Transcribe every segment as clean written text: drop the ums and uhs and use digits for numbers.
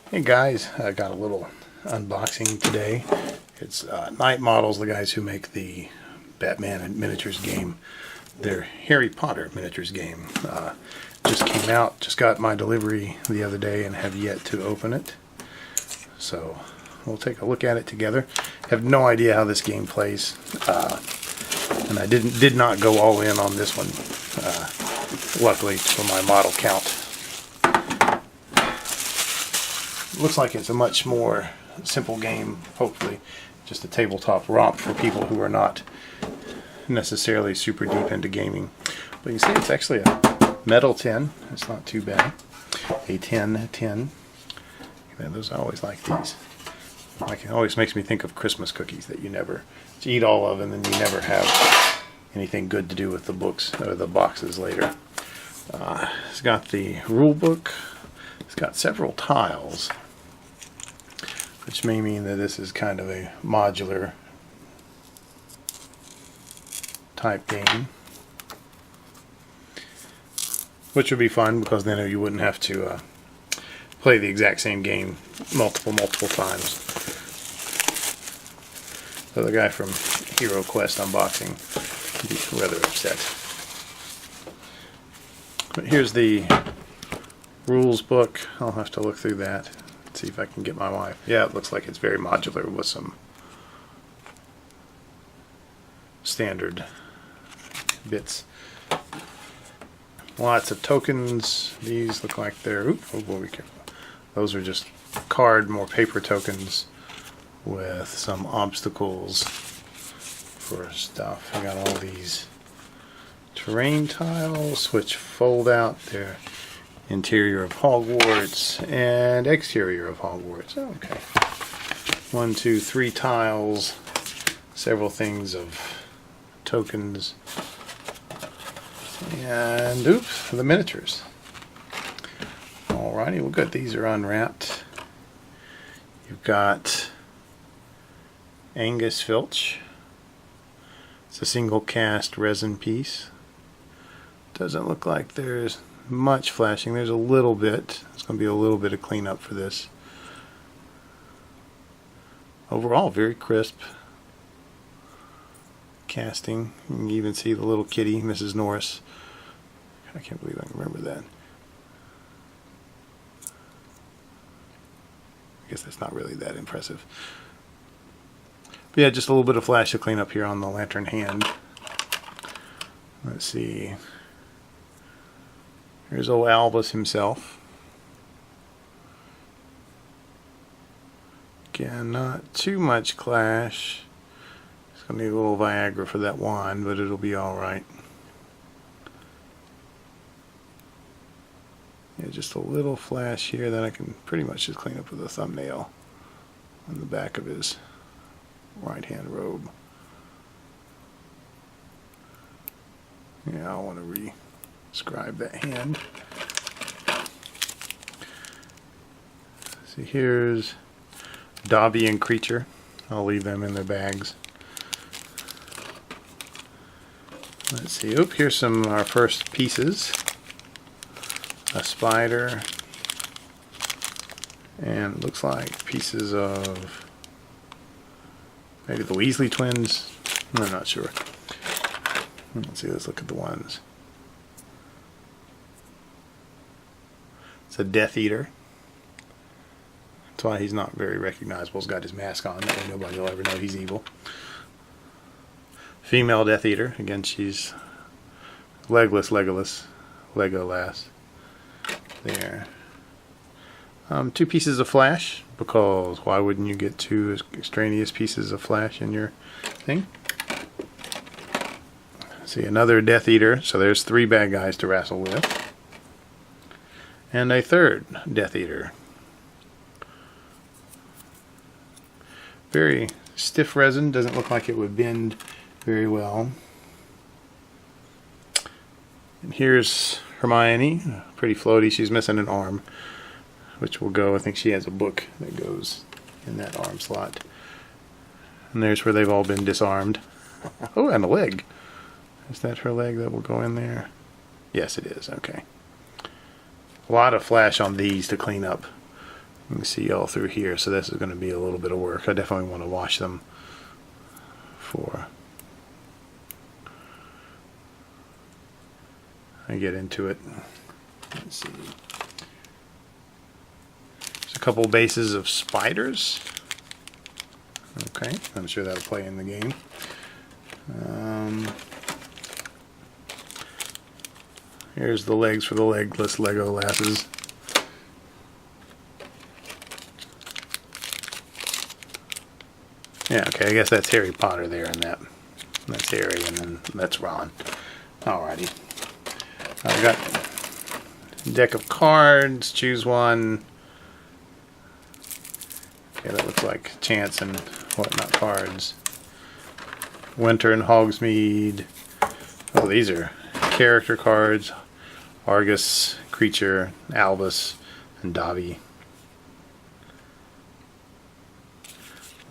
Hey guys, I got a little unboxing today. It's Night Models, the guys who make the Batman and miniatures game. Their Harry Potter miniatures game just came out, just got my delivery the other day and have yet to open it. So we'll take a look at it together. Have no idea how this game plays, and I did not go all in on this one, luckily for my model count. Looks like it's a much more simple game, hopefully just a tabletop romp for people who are not necessarily super deep into gaming. But you can see it's actually a metal tin. It's not too bad. A tin. Man, those, I always like these. Like, it always makes me think of Christmas cookies that you never eat all of, and then you never have anything good to do with the books or the boxes later. It's got the rule book. It's got several tiles, which may mean that this is kind of a modular type game, which would be fun because then you wouldn't have to play the exact same game multiple times. So the guy from Hero Quest Unboxing would be rather upset. But here's the rules book. I'll have to look through that. See if I can get my wife. Yeah, it looks like it's very modular with some standard bits. Lots of tokens. These look like they're, oh boy, be careful. Those are just more paper tokens with some obstacles for stuff. I got all these terrain tiles which fold out. They're interior of Hogwarts and exterior of Hogwarts. Okay. 1, 2, 3 tiles, several things of tokens, and oops, the miniatures. Alrighty, well good. These are unwrapped. You've got Angus Filch. It's a single cast resin piece. Doesn't look like there's much flashing. There's a little bit. There's going to be a little bit of cleanup for this. Overall, very crisp casting. You can even see the little kitty, Mrs. Norris. I can't believe I can remember that. I guess that's not really that impressive. But yeah, just a little bit of flash of cleanup here on the lantern hand. Let's see. Here's old Albus himself. Again, not too much clash. It's going to need a little Viagra for that wand, but it'll be alright. Yeah, just a little flash here that I can pretty much just clean up with a thumbnail on the back of his right hand robe. Yeah, I want to describe that hand. See, here's Dobby and Creature. I'll leave them in their bags. Let's see. Oop, here's our first pieces. A spider. And it looks like pieces of maybe the Weasley twins. I'm not sure. Let's see, let's look at the ones. It's a Death Eater. That's why he's not very recognizable. He's got his mask on. That way nobody will ever know he's evil. Female Death Eater. Again, she's Legolas. There. 2 pieces of flash, because why wouldn't you get 2 extraneous pieces of flash in your thing? See, another Death Eater. So there's 3 bad guys to wrestle with. And a third Death Eater. Very stiff resin. Doesn't look like it would bend very well. And here's Hermione. Pretty floaty. She's missing an arm, which will go. I think she has a book that goes in that arm slot. And there's where they've all been disarmed. Oh, and a leg. Is that her leg that will go in there? Yes, it is. Okay. A lot of flash on these to clean up. You can see all through here, so this is going to be a little bit of work. I definitely want to wash them before I get into it. Let's see. There's a couple bases of spiders. Okay, I'm sure that'll play in the game. Here's the legs for the legless Lego lasses. Yeah, okay, I guess that's Harry Potter there and that's Harry, and then that's Ron. Alrighty. I got a deck of cards, choose one. Okay, that looks like Chance and whatnot cards. Winter and Hogsmeade. Oh, these are character cards. Argus, Creature, Albus, and Dobby.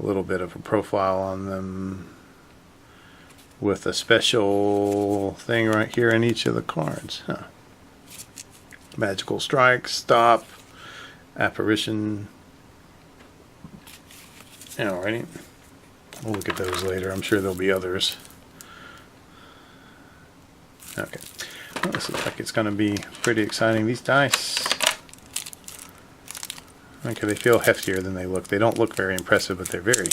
A little bit of a profile on them with a special thing right here in each of the cards. Huh. Magical Strike, Stop, Apparition. Alrighty. We'll look at those later. I'm sure there'll be others. Okay. Well, this looks like it's going to be pretty exciting. These dice, okay, they feel heftier than they look. They don't look very impressive, but they're very,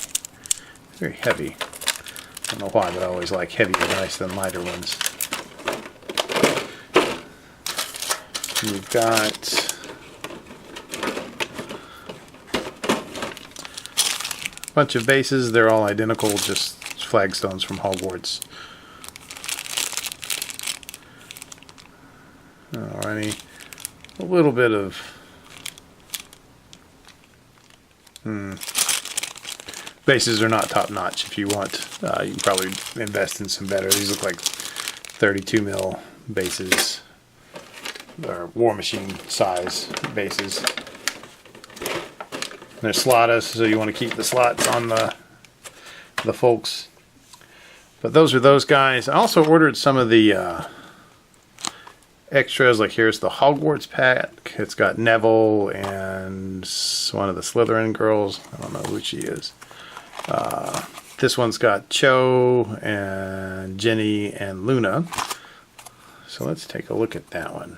very heavy. I don't know why, but I always like heavier dice than lighter ones. We've got a bunch of bases. They're all identical, just flagstones from Hogwarts. Alrighty. A little bit of bases are not top notch. If you want, you can probably invest in some better. These look like 32 mil bases, or War Machine size bases. They're slotted, so you want to keep the slots on the folks. But those are those guys. I also ordered some of the extras. Like here's the Hogwarts pack. It's got Neville and one of the Slytherin girls. I don't know who she is. This one's got Cho and Jenny and Luna. So let's take a look at that one.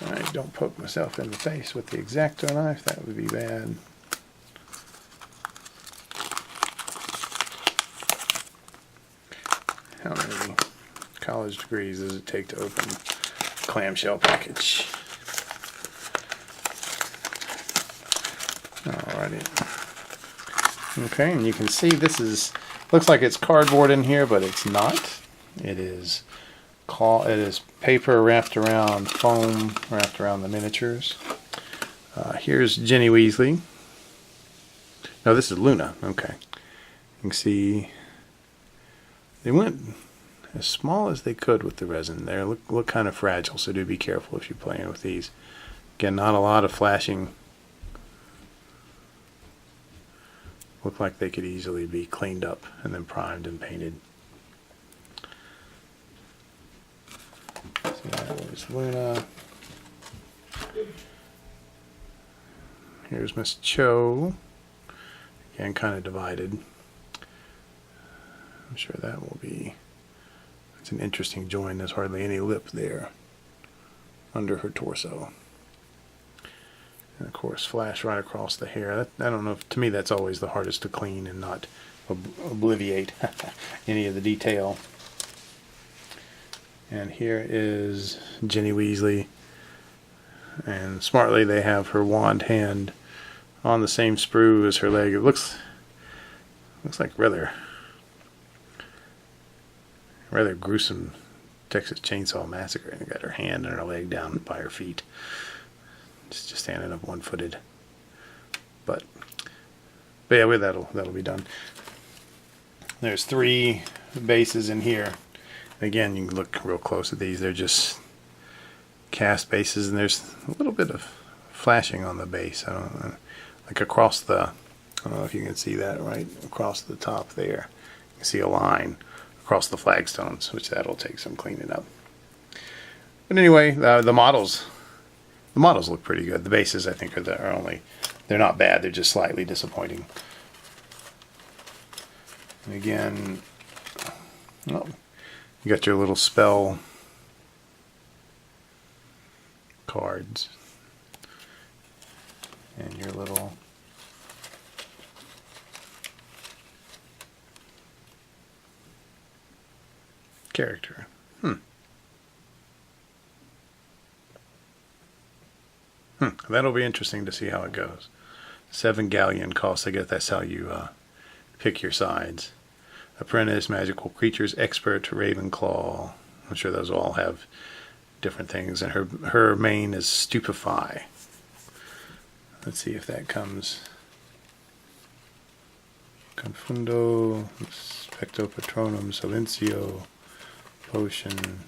Alright, don't poke myself in the face with the X-Acto knife. That would be bad. How many college degrees does it take to open a clamshell package? Alrighty. Okay, and you can see this looks like it's cardboard in here, but it's not. It is paper wrapped around foam, wrapped around the miniatures. Here's Ginny Weasley. No, this is Luna. Okay. You can see they went as small as they could with the resin there. Look kind of fragile, so do be careful if you're playing with these. Again, not a lot of flashing. Look like they could easily be cleaned up and then primed and painted. So that was Luna. Here's Miss Cho. Again, kind of divided. I'm sure that will be... It's an interesting join. There's hardly any lip there under her torso. And of course, flash right across the hair. I don't know, to me that's always the hardest to clean and not obliviate any of the detail. And here is Ginny Weasley. And smartly they have her wand hand on the same sprue as her leg. It looks like rather gruesome Texas Chainsaw Massacre. And got her hand and her leg down by her feet. Just standing up one-footed. But yeah, that'll be done. There's 3 bases in here. Again, you can look real close at these. They're just cast bases, and there's a little bit of flashing on the base. I don't know, like across the. I don't know if you can see that right across the top there. You can see a line across the flagstones, which that'll take some cleaning up. But anyway, the models look pretty good. The bases, I think, they're not bad. They're just slightly disappointing. And again, oh, you got your little spell cards and your little character. That'll be interesting to see how it goes. 7 galleon costs. I guess that's how you pick your sides. Apprentice, magical creatures, expert, Ravenclaw. I'm sure those all have different things. And her main is stupefy. Let's see if that comes. Confundo, Specto Patronum, Silencio, Potion,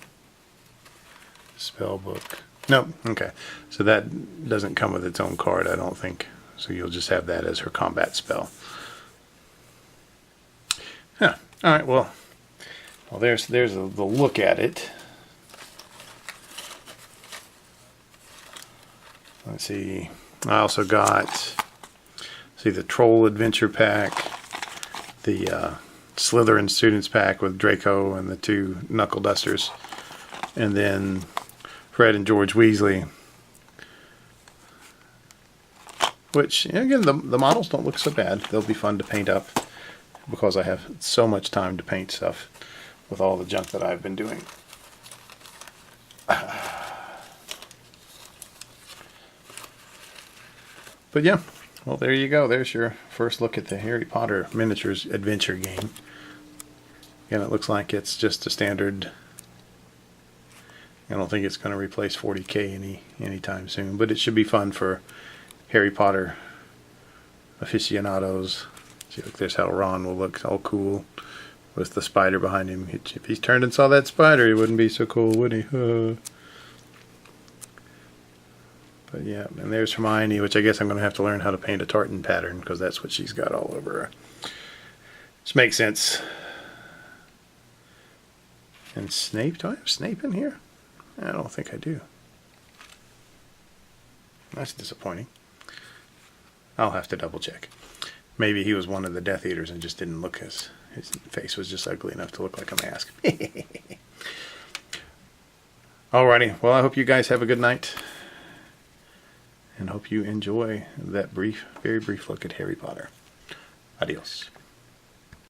Spellbook. Nope. Okay. So that doesn't come with its own card, I don't think. So you'll just have that as her combat spell. Huh. All right. Well, there's the look at it. Let's see. I also got the Troll Adventure Pack, the Slytherin Students Pack with Draco and the 2 Knuckle Dusters, and then Fred and George Weasley, which, again, the models don't look so bad. They'll be fun to paint up because I have so much time to paint stuff with all the junk that I've been doing. But yeah, well, there you go. There's your first look at the Harry Potter Miniatures Adventure game. Again, it looks like it's just a standard. I don't think it's going to replace 40K anytime soon, but it should be fun for Harry Potter aficionados. See, look, there's how Ron will look, all cool with the spider behind him. If he turned and saw that spider, he wouldn't be so cool, would he? But yeah, and there's Hermione, which I guess I'm going to have to learn how to paint a tartan pattern because that's what she's got all over her. Which makes sense. And Snape, do I have Snape in here? I don't think I do. That's disappointing. I'll have to double check. Maybe he was one of the Death Eaters and just didn't look his face was just ugly enough to look like a mask. Alrighty, well, I hope you guys have a good night. And hope you enjoy that very brief look at Harry Potter. Adios.